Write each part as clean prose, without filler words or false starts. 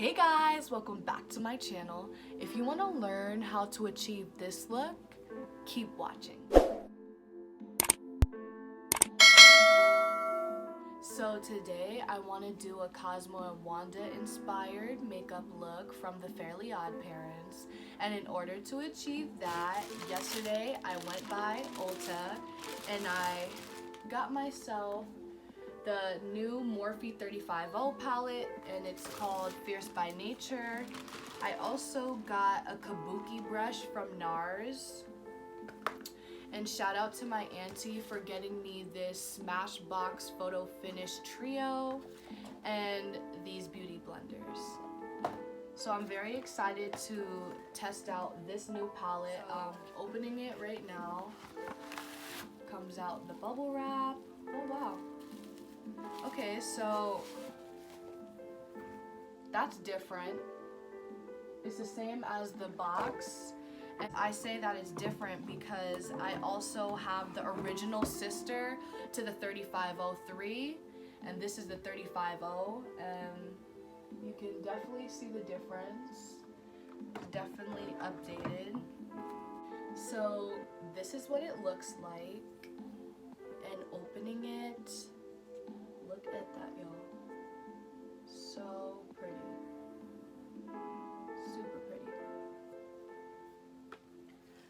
Hey guys, welcome back to my channel. If you want to learn how to achieve this look, keep watching. So today I want to do a Cosmo and Wanda inspired makeup look from the Fairly Odd Parents, and in order to achieve that, yesterday I went by Ulta and I got myself the new Morphe 350 palette, and it's called Fierce by Nature. I also got a kabuki brush from NARS. And shout out to my auntie for getting me this Smashbox Photo Finish Trio and these beauty blenders. So I'm very excited to test out this new palette. Opening it right now. Comes out the bubble wrap. Oh wow. Okay, so that's different. It's the same as the box, and I say that it's different because I also have the original sister to the 3503, and this is the 350, and you can definitely see the difference. Definitely updated. So this is what it looks like, and opening it, look at that, y'all. So pretty. Super pretty.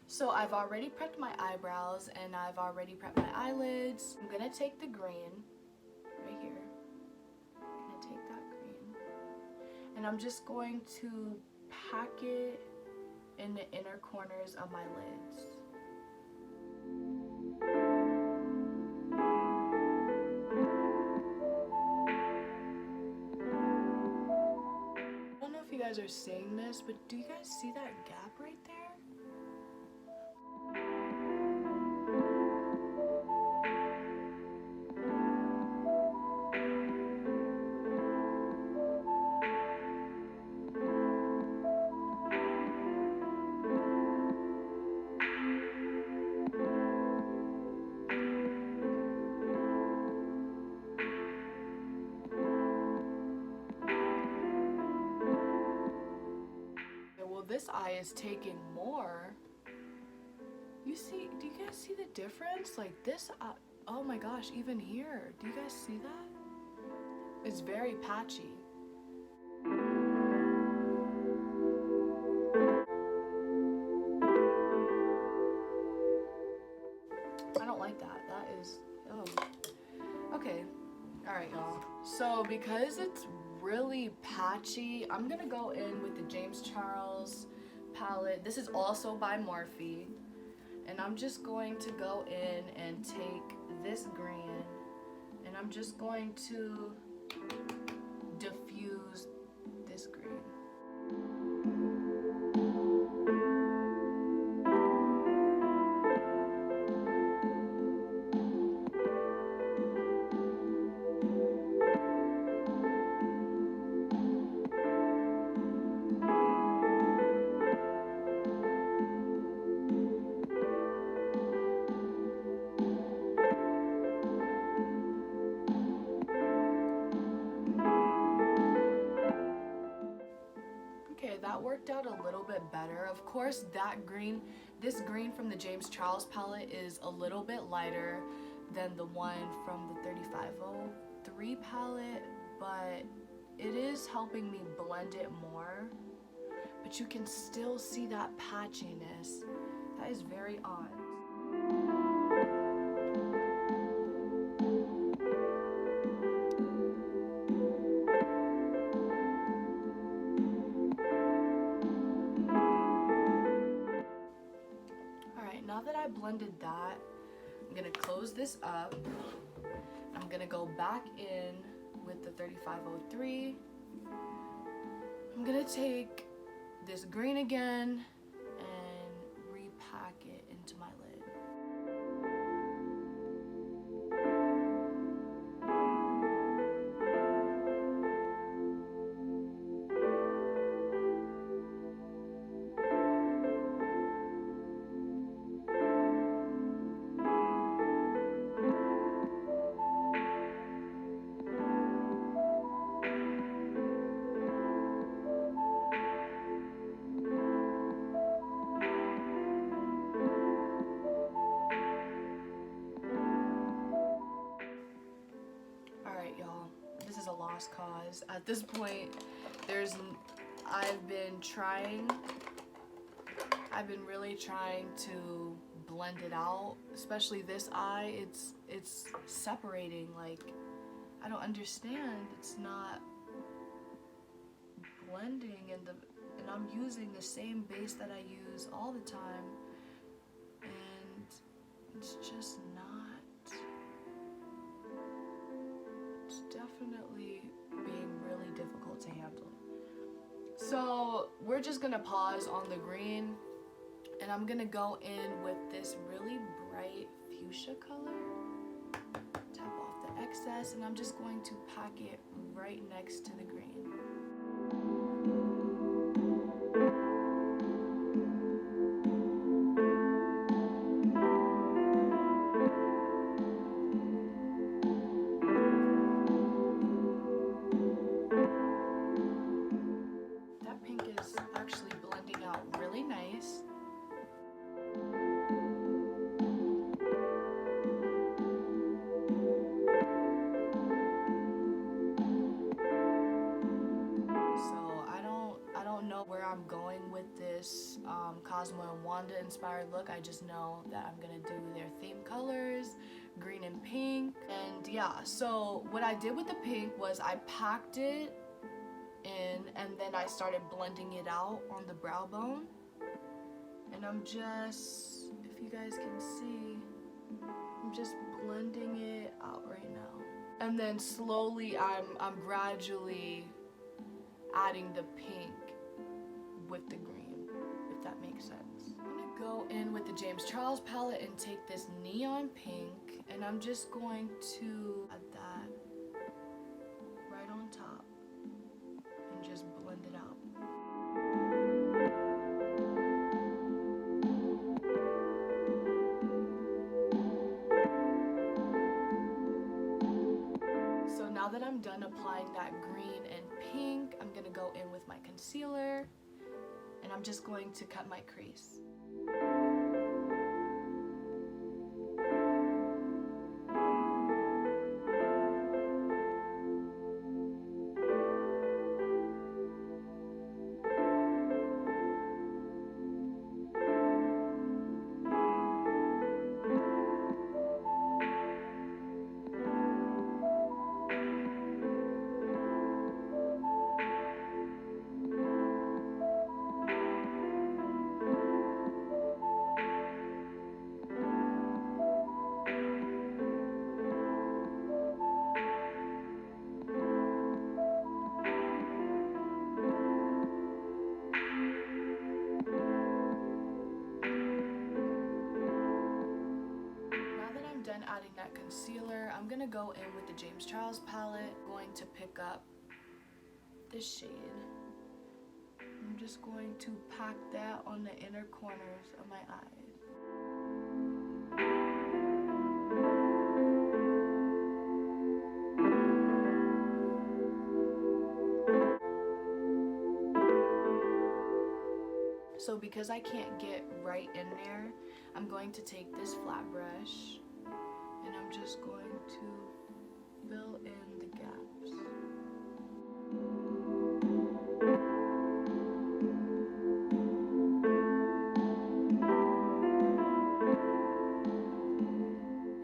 So I've already prepped my eyebrows and I've already prepped my eyelids. I'm gonna take the green right here. I'm gonna take that green. And I'm just going to pack it in the inner corners of my lids. You guys are seeing this, but do you guys see that gap right there? This eye is taking more. You see, do you guys see the difference? Like this eye, oh my gosh, even here. Do you guys see that? It's very patchy. I don't like that. That is, oh. Okay, all right, y'all. So because it's really patchy, I'm gonna go in with the James Charles palette. This is also by Morphe, and I'm just going to go in and take this green and I'm just going to diffuse this green. That worked out a little bit better. Of course, this green from the James Charles palette is a little bit lighter than the one from the 3503 palette, but it is helping me blend it more. But you can still see that patchiness. That is very odd. Now that I blended that, I'm gonna close this up. I'm gonna go back in with the 3503. I'm gonna take this green again and repack it into my lid. lost cause. At this point, I've been really trying to blend it out, especially this eye. It's separating, like, I don't understand. It's not blending, and I'm using the same base that I use all the time, and it's just not. It's definitely being really difficult to handle. So we're just gonna pause on the green, and I'm gonna go in with this really bright fuchsia color. Tap off the excess, and I'm just going to pack it right next to the green. That pink is actually blending out really nice. Where I'm going with this Cosmo and Wanda inspired look. I just know that I'm gonna do their theme colors, green and pink. And yeah, so what I did with the pink was I packed it in, and then I started blending it out on the brow bone. And I'm just, if you guys can see, I'm just blending it out right now. And then slowly I'm gradually adding the pink with the green, if that makes sense. I'm gonna go in with the James Charles palette and take this neon pink, and I'm just going to add that right on top and just blend it out. So now that I'm done applying that green and pink, I'm gonna go in with my concealer, and I'm just going to cut my crease. Adding that concealer, I'm gonna go in with the James Charles palette. I'm going to pick up this shade. I'm just going to pack that on the inner corners of my eyes. So because I can't get right in there, I'm going to take this flat brush, and I'm just going to fill in the gaps.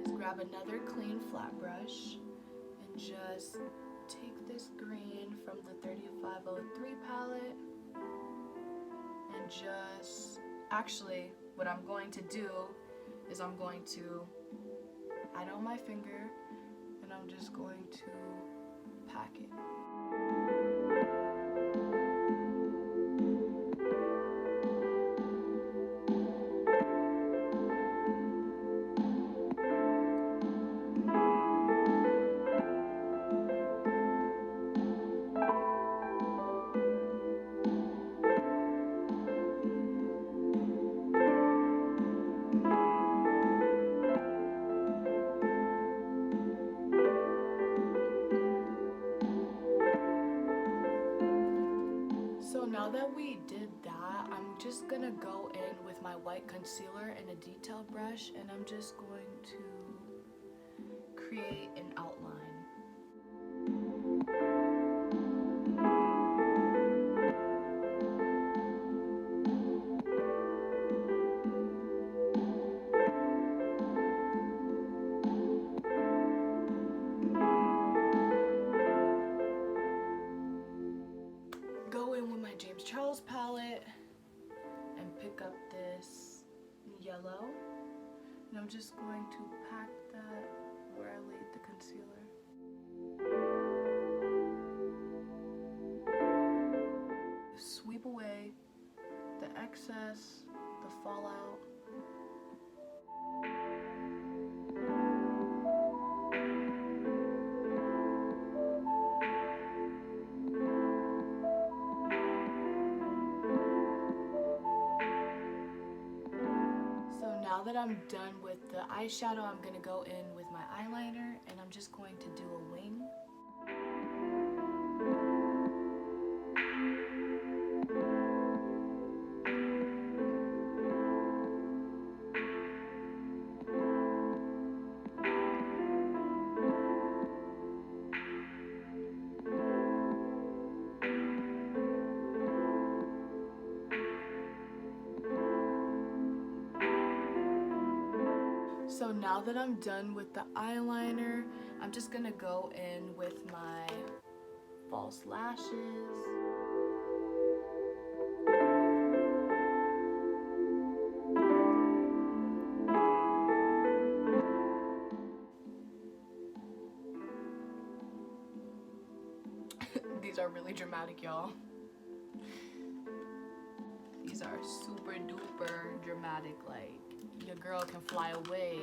Just grab another clean flat brush and just take this green from the 3503 palette and just, actually what I'm going to do is I'm going to add on my finger, and I'm just going to pack it. Now that we did that, I'm just gonna go in with my white concealer and a detail brush, and I'm just going to create an outline. yellow. And I'm just going to pack that where I laid the concealer. Sweep away the excess, the fallout. Now that I'm done with the eyeshadow, I'm going to go in with my eyeliner, and I'm just going to do a wing. So now that I'm done with the eyeliner, I'm just gonna go in with my false lashes. These are really dramatic, y'all. These are super duper dramatic, like your girl can fly away.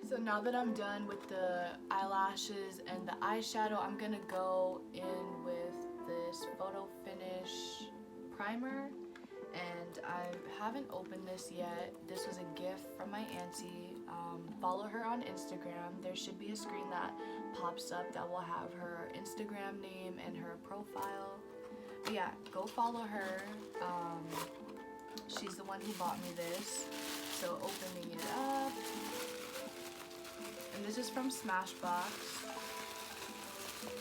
So now that I'm done with the eyelashes and the eyeshadow, I'm gonna go in with this Photo Finish primer. And I haven't opened this yet. This was a gift from my auntie. Follow her on Instagram. There should be a screen that pops up that will have her Instagram name and her profile. But yeah, go follow her. She's the one who bought me this. So opening it up. And this is from Smashbox.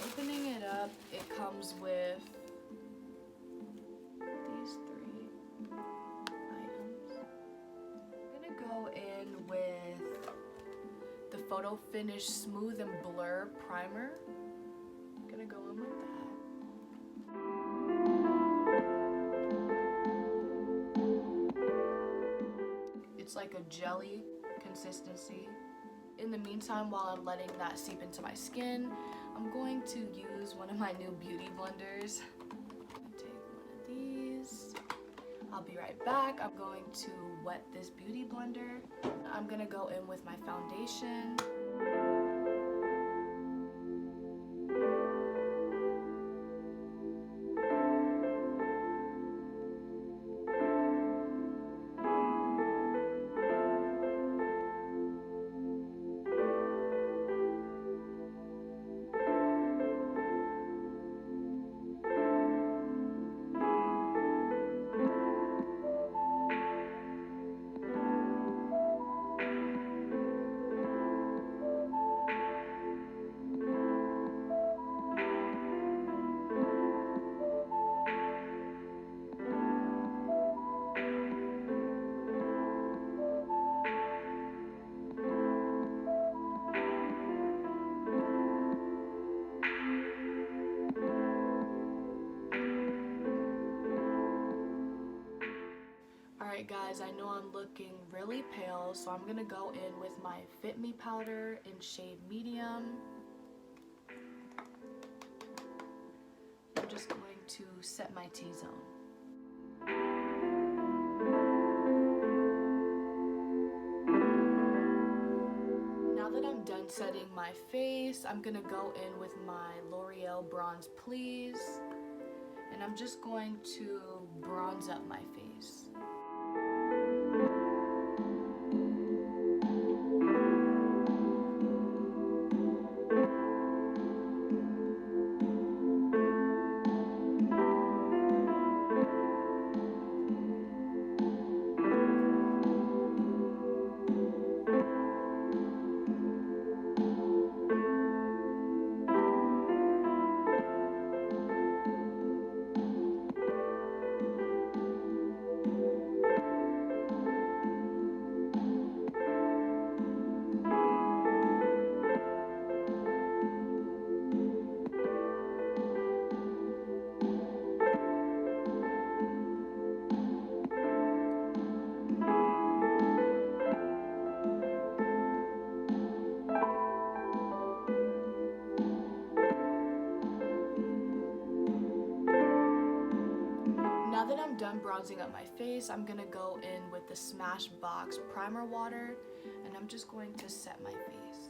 Opening it up, it comes with these 3 items. I'm gonna go in with the Photo Finish Smooth and Blur Primer. I'm gonna go in with that. It's like a jelly consistency. In the meantime, while I'm letting that seep into my skin, I'm going to use one of my new beauty blenders. Take one of these. I'll be right back. I'm going to wet this beauty blender. I'm gonna go in with my foundation. Alright guys, I know I'm looking really pale, so I'm gonna go in with my Fit Me powder in shade medium. I'm just going to set my T-zone. Now that I'm done setting my face, I'm gonna go in with my L'Oreal Bronze Please, and I'm just going to bronze up my face. bronzing up my face, I'm gonna go in with the Smashbox primer water, and I'm just going to set my face.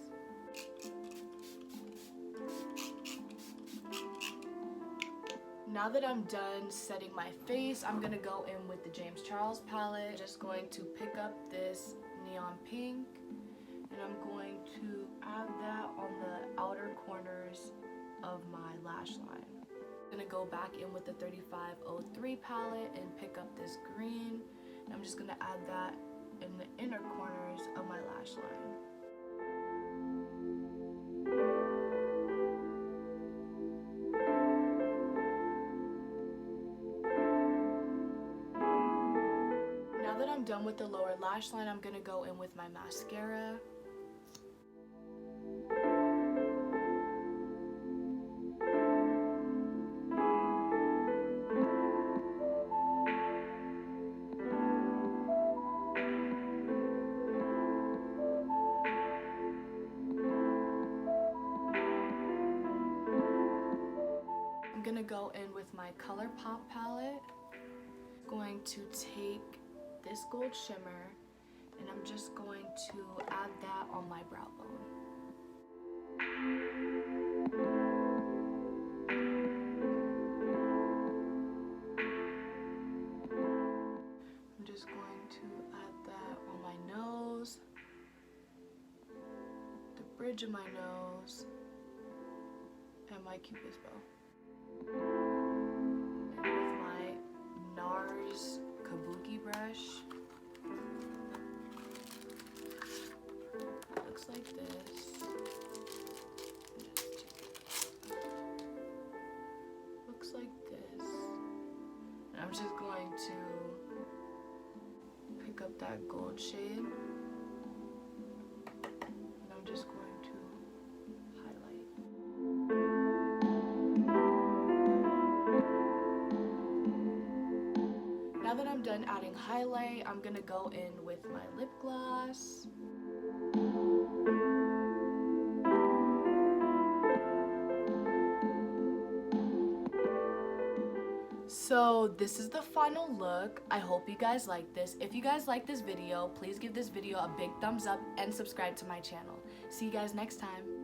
Now that I'm done setting my face, I'm gonna go in with the James Charles palette. Just going to pick up this neon pink, and I'm going to add that on the outer corners of my lash line. I'm gonna go back in with the 3503 palette and pick up this green, and I'm just gonna add that in the inner corners of my lash line. Now that I'm done with the lower lash line, I'm gonna go in with my mascara. I'm gonna go in with my ColourPop palette. Going to take this gold shimmer, and I'm just going to add that on my brow bone. I'm just going to add that on my nose, the bridge of my nose, and my cupid's bow. And with my NARS Kabuki brush, it looks like this. Looks like this. And I'm just going to pick up that gold shade, and I'm just going to highlight. Now that I'm done adding highlight, I'm gonna go in with my lip gloss. So this is the final look. I hope you guys like this. If you guys like this video, please give this video a big thumbs up and subscribe to my channel. See you guys next time.